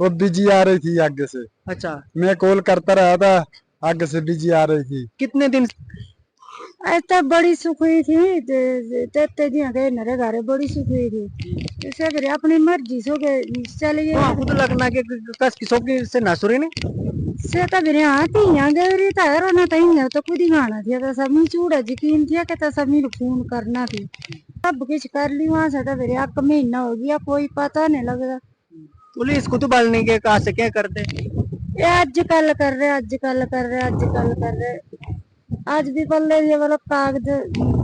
वो बिजी आ रही थी आगे से। अच्छा, मैं कॉल करता रहा था, आगे से बिजी आ रही थी। कितने दिन? ऐसा बड़ी सुख हुई थी तेते जी गए नरे घरे बड़ी सुख हुई थी। इसे फिर अपनी मर्जी सो के चले तो गए। खुद लगना के कस किसों की से नासुरी ने। से तो फिर यहाँ थी यहाँ गए रही था यार ना तहीं तो खुद ही गाना थी तो सब में चूड़ा यकीन थी कि तो सब में फोन करना थी। सब कुछ कर ली वहां से तो फिर एक महीना हो गया कोई पता नहीं लगता। पुलिस कुतुब नहीं के कहा से क्या करते। ये आजकल कर रहे आजकल कर रहे आजकल कर रहे। आज भी कल ये वाला कागज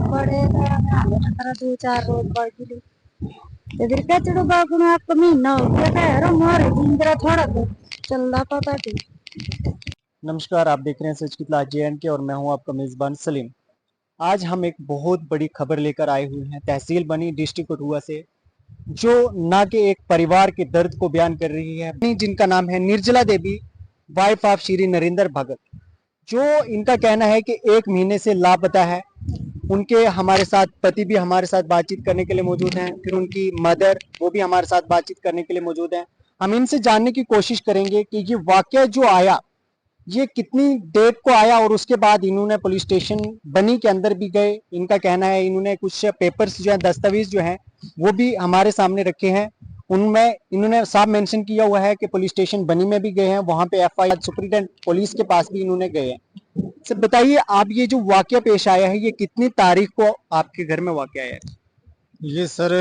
पड़े था 2-4 रोज बाकी थे। तो फिर क्या चलो बाबू ने आपका महीना हो गया था यार हमारे जिंदरा थोड़ा तो चलता पता थी। नमस्कार, आप देख रहे हैं सच कितला JNK और मैं हूं आपका मेजबान सलीम। आज हम एक बहुत बड़ी खबर लेकर आए हुए हैं तहसील बनी डिस्ट्रिक्ट कठुआ से, जो ना के एक परिवार के दर्द को बयान कर रही है, जिनका नाम है निर्जला देवी, वाइफ ऑफ श्री नरेंद्र भगत। जो इनका कहना है कि 1 महीने से लापता है। उनके हमारे साथ पति भी हमारे साथ बातचीत करने के लिए मौजूद हैं, फिर उनकी मदर वो भी हमारे साथ बातचीत करने के लिए मौजूद हैं। हम इनसे जानने की कोशिश करेंगे कि ये वाकया जो आया ये कितनी डेट को आया और उसके बाद इन्होंने पुलिस स्टेशन बनी के अंदर भी गए। इनका कहना है इन्होंने कुछ पेपर्स जो है दस्तावेज जो हैं वो भी हमारे सामने रखे हैं। उनमें इन्होंने साफ मेंशन किया हुआ है कि पुलिस स्टेशन बनी में भी गए हैं, वहां पे FIR सुप्रीडेंट पुलिस के पास भी इन्होंने गए हैं। सर बताइए, आप ये जो वाकया पेश आया है ये कितनी तारीख को आपके घर में वाकया आया है? ये सर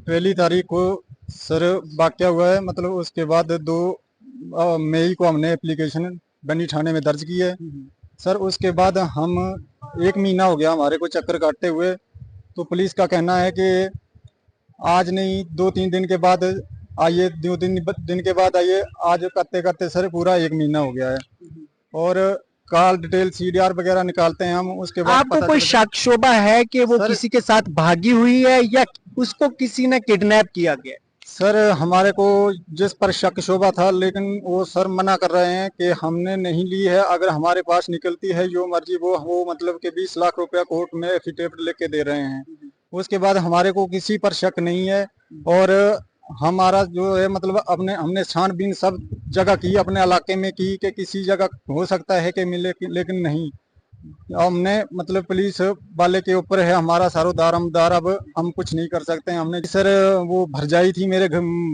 1 तारीख को सर वाकया हुआ है। मतलब उसके बाद 2 मई को हमने एप्लीकेशन बनी थाने में दर्ज की है। सर उसके बाद हम 1 महीना हो गया हमारे को चक्कर काटते हुए। तो पुलिस का कहना है कि आज नहीं 2-3 दिन के बाद आइए, 2-3 दिन के बाद आइए। आज करते करते सर पूरा 1 महीना हो गया है। और कॉल डिटेल CDR वगैरह निकालते हैं हम, उसके बाद आपको पता कोई चलता शक शोभा है कि वो सर- किसी के साथ भागी हुई है या उसको किसी ने किडनैप किया गया? सर हमारे को जिस पर शक शोभा था, लेकिन वो सर मना कर रहे हैं कि हमने नहीं ली है। अगर हमारे पास निकलती है जो मर्जी वो मतलब कि 20 लाख रुपया कोर्ट में एफिडेविट लेके दे रहे हैं। उसके बाद हमारे को किसी पर शक नहीं है। और हमारा जो है मतलब अपने हमने छानबीन सब जगह की, अपने इलाके में की कि किसी जगह हो सकता है कि मिले, लेकिन नहीं। हमने मतलब पुलिस वाले के ऊपर है हमारा सारो दारोमदार। अब हम कुछ नहीं कर सकते हैं। हमने सर वो भरजाई थी, मेरे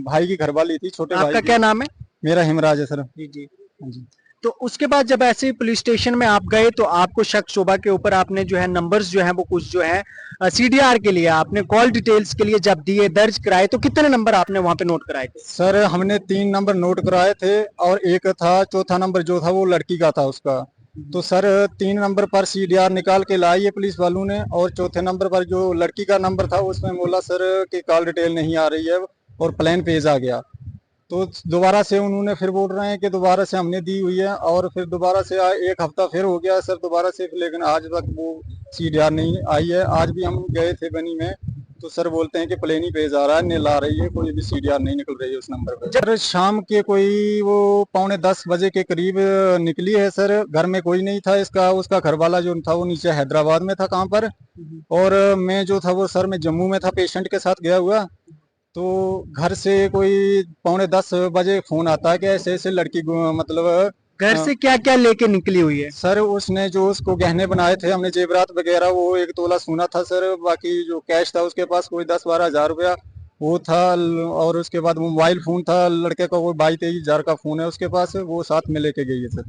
भाई की घरवाली थी, छोटे भाई आपका की। क्या नाम है? मेरा हिमराज है सर। जी जी। हाँ जी। तो उसके बाद जब ऐसे पुलिस स्टेशन में आप गए तो आपको शक शोभा के ऊपर आपने जो है नंबर्स जो है वो कुछ जो है CDR के लिए आपने कॉल डिटेल्स के लिए जब दिए दर्ज कराए तो कितने नंबर आपने वहां पे नोट कराए थे? सर हमने 3 नंबर नोट कराए थे और एक था, चौथा नंबर जो था वो लड़की का था उसका। तो सर 3 नंबर पर CDR निकाल के लाई है पुलिस वालों ने, और चौथे नंबर पर जो लड़की का नंबर था उसमें बोला सर कि कॉल डिटेल नहीं आ रही है और प्लेन पेज आ गया। तो दोबारा से उन्होंने फिर बोल रहे हैं कि दोबारा से हमने दी हुई है, और फिर दोबारा से 1 हफ्ता फिर हो गया सर दोबारा से, लेकिन आज तक वो CDR नहीं आई है। आज भी हम गए थे बनी में, तो सर बोलते हैं कि प्लेन ही पेज आ रहा है, नील आ रही है, कोई भी CDR नहीं निकल रही है उस नंबर पर। सर शाम के कोई वो 9:45 बजे के करीब निकली है सर। घर में कोई नहीं था इसका, उसका घर वाला जो था वो नीचे हैदराबाद में था काम पर, और मैं जो था वो सर मैं जम्मू में था पेशेंट के साथ गया हुआ। तो घर से कोई 9:45 बजे फोन आता है कि ऐसे ऐसे लड़की मतलब घर से क्या क्या लेके निकली हुई है? सर उसने जो उसको गहने बनाए थे, हमने जेवरात वगैरह, वो 1 तोला सोना था सर। बाकी जो कैश था उसके पास कोई 10-12 हजार रुपया वो था। और उसके बाद मोबाइल फोन था लड़के का, वो 22-23 हजार का फोन है उसके पास, वो साथ में लेके गई है सर।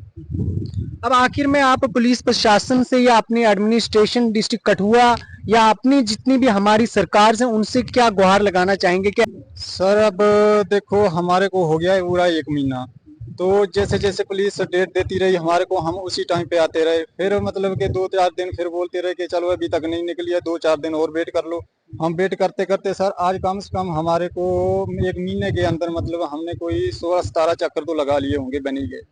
अब आखिर में आप पुलिस प्रशासन से या अपनी एडमिनिस्ट्रेशन डिस्ट्रिक्ट कठुआ या अपनी जितनी भी हमारी सरकार से उनसे क्या गुहार लगाना चाहेंगे? क्या सर अब देखो हमारे को हो गया है पूरा 1 महीना। तो जैसे जैसे पुलिस डेट देती रही हमारे को, हम उसी टाइम पे आते रहे। फिर मतलब कि 2-4 दिन फिर बोलते रहे कि चलो अभी तक नहीं निकली है, 2-4 दिन और वेट कर लो। हम वेट करते करते सर आज कम से कम हमारे को 1 महीने के अंदर मतलब हमने कोई 16-17 चक्कर तो लगा लिए होंगे बनी के।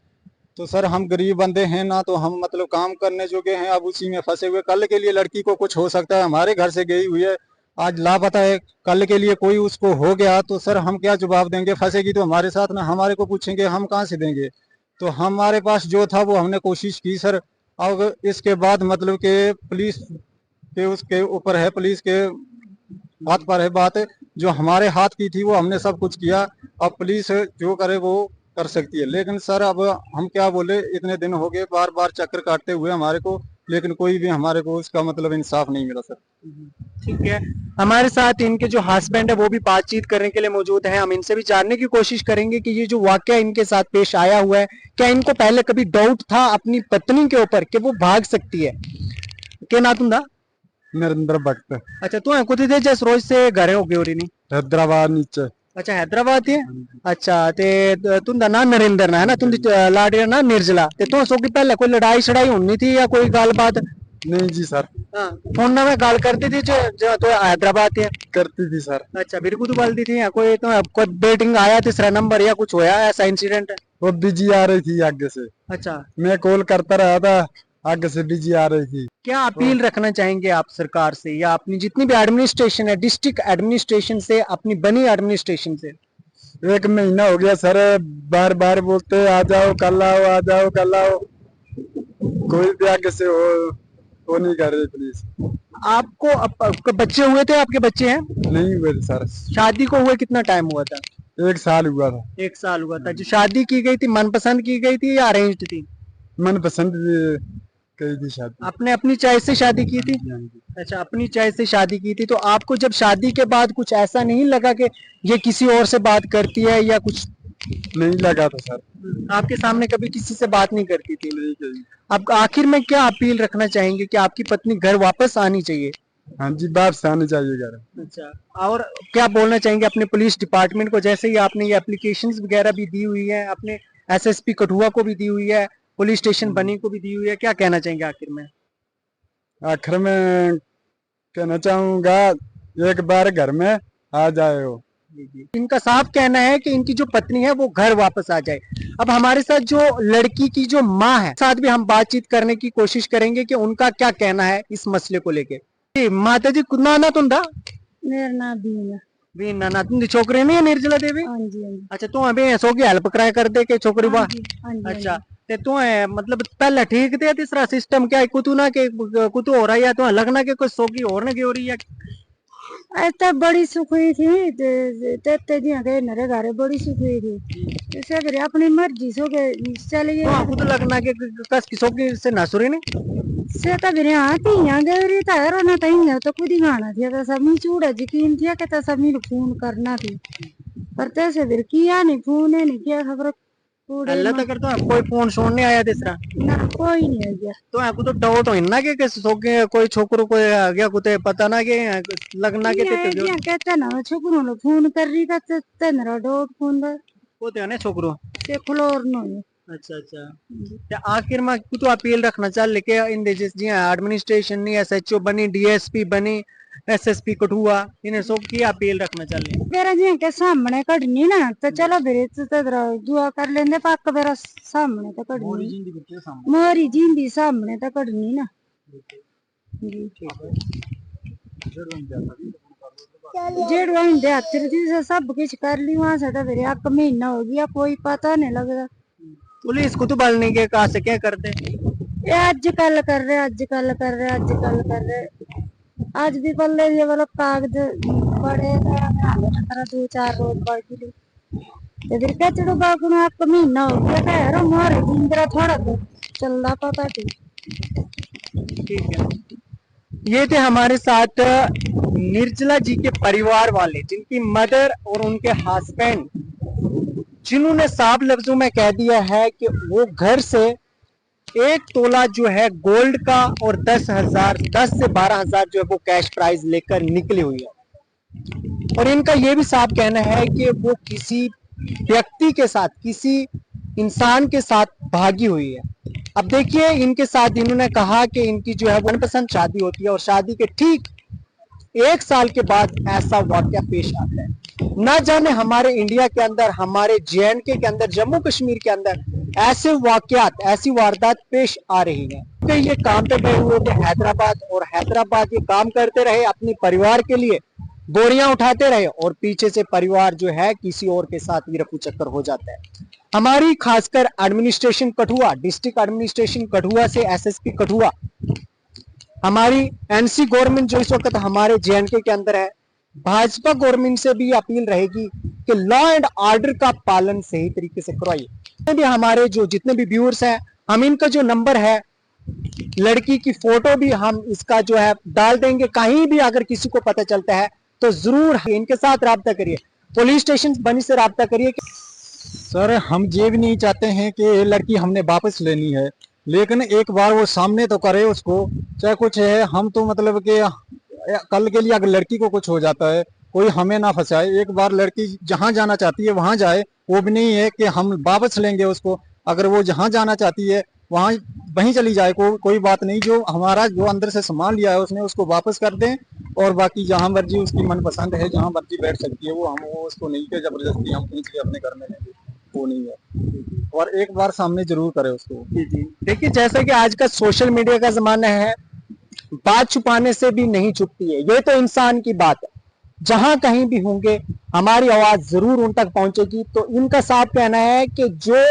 तो सर हम गरीब बंदे हैं ना, तो हम मतलब काम करने जोगे हैं, अब उसी में फंसे हुए। कल के लिए लड़की को कुछ हो सकता है, हमारे घर से गई हुई है, आज लापता है। कल के लिए कोई उसको हो गया तो सर हम क्या जवाब देंगे? फंसेगी तो हमारे साथ ना, हमारे को पूछेंगे, हम कहाँ से देंगे? तो हमारे पास जो था वो हमने कोशिश की सर। अब इसके बाद मतलब के पुलिस के उसके ऊपर है, पुलिस के हाथ पर है बात। जो हमारे हाथ की थी वो हमने सब कुछ किया, अब पुलिस जो करे वो कर सकती है। लेकिन सर अब हम क्या बोले, इतने दिन हो गए बार बार चक्कर काटते हुए हमारे को, लेकिन कोई भी हमारे को इसका मतलब इंसाफ नहीं मिला सर। ठीक है, हमारे साथ इनके जो हस्बैंड है वो भी बातचीत करने के लिए मौजूद हैं। हम इनसे भी जानने की कोशिश करेंगे कि ये जो वाकया इनके साथ पेश आया हुआ है, क्या इनको पहले कभी डाउट था अपनी पत्नी के ऊपर कि वो भाग सकती है? क्या ना तुम दा? नरेंद्र भट्ट, अच्छा, तू कुछ दे जस रोज से घरे हो गए हो रही नहीं? हैदराबाद नीचे। अच्छा, हैदराबाद है। अच्छा, ते तुंदा ना नरेंद्र ना है ना, तुंदी लाड़ी ना निर्जला, ते तू सो की पहले कोई लड़ाई शड़ाई होनी थी या कोई गलबात? नहीं जी सर, हाँ, फोन में गल करती थी जो तो हैदराबाद है? करती थी सर। अच्छा, मेरे को तो बोलती थी या कोई तो कोई बेटिंग आया तीसरा नंबर या कुछ होया ऐसा इंसिडेंट? वो बिजी आ रही थी आगे से, अच्छा, मैं कॉल करता रहा था, आगे से बिजी आ रही थी। क्या अपील रखना चाहेंगे आप सरकार से या अपनी जितनी भी एडमिनिस्ट्रेशन है, डिस्ट्रिक्ट एडमिनिस्ट्रेशन से, अपनी बनी एडमिनिस्ट्रेशन से? 1 महीना हो गया सर, बार बार बोलते आ जाओ कल आओ, आ जाओ कल आओ, कोई भी आगे से वो नहीं कर रही पुलिस। आपको बच्चे हुए थे? आपके बच्चे हैं? नहीं हुए थे सर, शादी को हुए कितना टाइम हुआ था? 1 साल हुआ था। 1 साल हुआ था। जो शादी की गई थी मनपसंद की गई थी या अरेंज्ड थी? मनपसंद कही थी शादी। आपने अपनी चॉइस से शादी की थी? हाँ जी। अच्छा, अपनी चॉइस से शादी की थी। तो आपको जब शादी के बाद कुछ ऐसा नहीं लगा कि ये किसी और से बात करती है या कुछ? नहीं लगा था सर, आपके सामने कभी किसी से बात नहीं करती थी? नहीं कही। आप आखिर में क्या अपील रखना चाहेंगे कि आपकी पत्नी घर वापस आनी चाहिए? हाँ जी, वापस आने चाहिए घर। अच्छा, और क्या बोलना चाहेंगे अपने पुलिस डिपार्टमेंट को? जैसे ही आपने ये एप्लीकेशंस वगैरह भी दी हुई है, अपने एसएसपी कठुआ को भी दी हुई है, पुलिस स्टेशन बनी को भी दी हुई है, क्या कहना चाहेंगे आखिर में? आखिर में कहना चाहूंगा, एक बार घर में आ जाए हो। इनका साफ कहना है कि इनकी जो पत्नी है वो घर वापस आ जाए। अब हमारे साथ जो लड़की की जो माँ है, साथ भी हम बातचीत करने की कोशिश करेंगे कि उनका क्या कहना है इस मसले को लेके। माता जी कुना ना तुंदा? मेरा नाम बीना। भी ना तुंदी छोकरी नहीं है निर्जला देवी? हाँ जी, हाँ जी। अच्छा, तू अभी सो की हेल्प कराया कर दे के छोकरी बा? हाँ जी, हाँ जी, अच्छा, ते तू मतलब पहले ठीक थे? तीसरा सिस्टम क्या है, कुतु ना के कुतु हो रहा है या तू लगना के कोई सोगी और ना की हो रही है? ऐसा बड़ी सुख हुई थी, ते जी के नरे घरे बड़ी सुख हुई थी, इसे फिर अपनी मर्जी सो के चले गए। तो कुतु लगना के कस की सोगी से नासुरी ने? से तो फिर हाँ थी यहाँ गए रही था, रो ना तहीं तो खुद ही गाना थी, तो सब चूड़ा यकीन थी कि तो सब फोन करना थी, पर तैसे फिर किया नहीं, फोन है नहीं किया, खबर अल्लाह तक तो कोई फोन छोड़ने आया तीसरा? ना कोई नहीं आ गया। तो आपको तो डाउट हो ना कि सोगे कोई छोकरो कोई आ गया कुते पता ना के लगना के ते जो कहते ना छोकरों ने फोन कर रही था, तेरा डोट फोन पर होते ने छोकरो से फ्लोर नो। अच्छा अच्छा, ते आखिर में कुछ अपील रखना चाह लेके इन जिस जी एडमिनिस्ट्रेशन नहीं एसएचओ बनी, डीएसपी बनी, एसएसपी कठुआ, इन्हें सब की अपील रखना चाह ले? मेरा जी के सामने कटनी ना, तो चलो फिर दुआ कर लेंगे, पक्का मेरा सामने तो कटनी, मोरी जिंदी सामने तो कटनी ना जी। जेड़ वहीं से सब कुछ कर ली, वहां से तो फिर 1 महीना हो गया, कोई पता नहीं लगता। पुलिस कुछ बोलने के कहा से क्या करते? ये आज कल कर रहे, आज कल कर रहे, आज कल कर रहे, आज भी पल्ले ये वाला कागज बड़े 2-4 रोज बढ़ गई, तो फिर क्या चढ़ो बागुन 1 महीना हो गया, कह रहा मारे जिंदरा थोड़ा तो चलना पता ठीक। ठीक है, ये थे हमारे साथ निर्जला जी के परिवार वाले, जिनकी मदर और उनके हस्बैंड, जिन्होंने साफ लफ्जों में कह दिया है कि वो घर से 1 तोला जो है गोल्ड का और 10 से 12,000 जो है वो कैश प्राइज लेकर निकली हुई है। और इनका ये भी साफ कहना है कि वो किसी व्यक्ति के साथ, किसी इंसान के साथ भागी हुई है। अब देखिए, इनके साथ इन्होंने कहा कि इनकी जो है मनपसंद शादी होती है और शादी के ठीक 1 साल के बाद ऐसा वाकया पेश आता है। ना जाने हमारे इंडिया के अंदर, हमारे जेएंडके के अंदर, जम्मू कश्मीर के अंदर ऐसे वाकयात, ऐसी वारदात पेश आ रही है कि ये काम पे गए हुए थे हैदराबाद, और हैदराबाद ये काम करते रहे अपने परिवार के लिए, बोरियां उठाते रहे, और पीछे से परिवार जो है किसी और के साथ भी रफू चक्कर हो जाता है। हमारी खासकर administration Kathua, district administration Kathua से एसएसपी कठुआ, हमारी एनसी गवर्नमेंट जो इस वक्त हमारे जेएंडके के अंदर है, भाजपा गवर्नमेंट से भी अपील रहेगी कि लॉ एंड ऑर्डर का पालन सही तरीके से करवाइए। जितने भी हमारे जो जितने भी व्यूअर्स हैं, हम इनका जो नंबर है, लड़की की फोटो भी हम इसका जो है डाल देंगे। कहीं भी अगर किसी को पता चलता है तो जरूर इनके साथ राब्ता करिए, पुलिस स्टेशन बनी से राब्ता करिए। सर हम ये भी नहीं चाहते हैं कि ये लड़की हमने वापस लेनी है, लेकिन एक बार वो सामने तो करे उसको, चाहे कुछ है। हम तो मतलब कि कल के लिए अगर लड़की को कुछ हो जाता है, कोई हमें ना फंसाए। एक बार लड़की जहां जाना चाहती है वहां जाए, वो भी नहीं है कि हम वापस लेंगे उसको। अगर वो जहां जाना चाहती है वहां वहीं चली जाए, कोई बात नहीं। जो हमारा जो अंदर से सामान लिया है उसने उसको वापस कर दें, और बाकी जहां मर्जी उसकी मनपसंद है, जहां मर्जी बैठ सकती है वो उसको नहीं कि जबरदस्ती हम खींच के अपने घर में लेंगे, वो नहीं है। और एक बार सामने जरूर करे उसको। जी जी, देखिए जैसा कि आज का सोशल मीडिया का जमाना है, बात छुपाने से भी नहीं छुपती है, ये तो इंसान की बात है। जहां कहीं भी होंगे हमारी आवाज जरूर उन तक पहुंचेगी। तो इनका साफ कहना है कि जो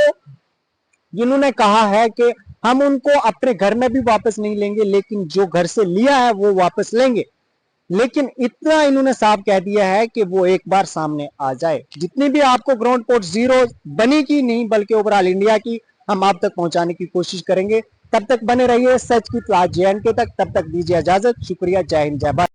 इन्होंने कहा है कि हम उनको अपने घर में भी वापस नहीं लेंगे, लेकिन जो घर से लिया है वो वापस लेंगे। लेकिन इतना इन्होंने साफ कह दिया है कि वो एक बार सामने आ जाए। जितनी भी आपको ग्राउंड रिपोर्ट जीरो बनी की नहीं बल्कि ओवरऑल इंडिया की हम आप तक पहुंचाने की कोशिश करेंगे। तब तक बने रहिए सच की तलाश JNK तक। तब तक दीजिए इजाजत। शुक्रिया। जय हिंद, जय भारत।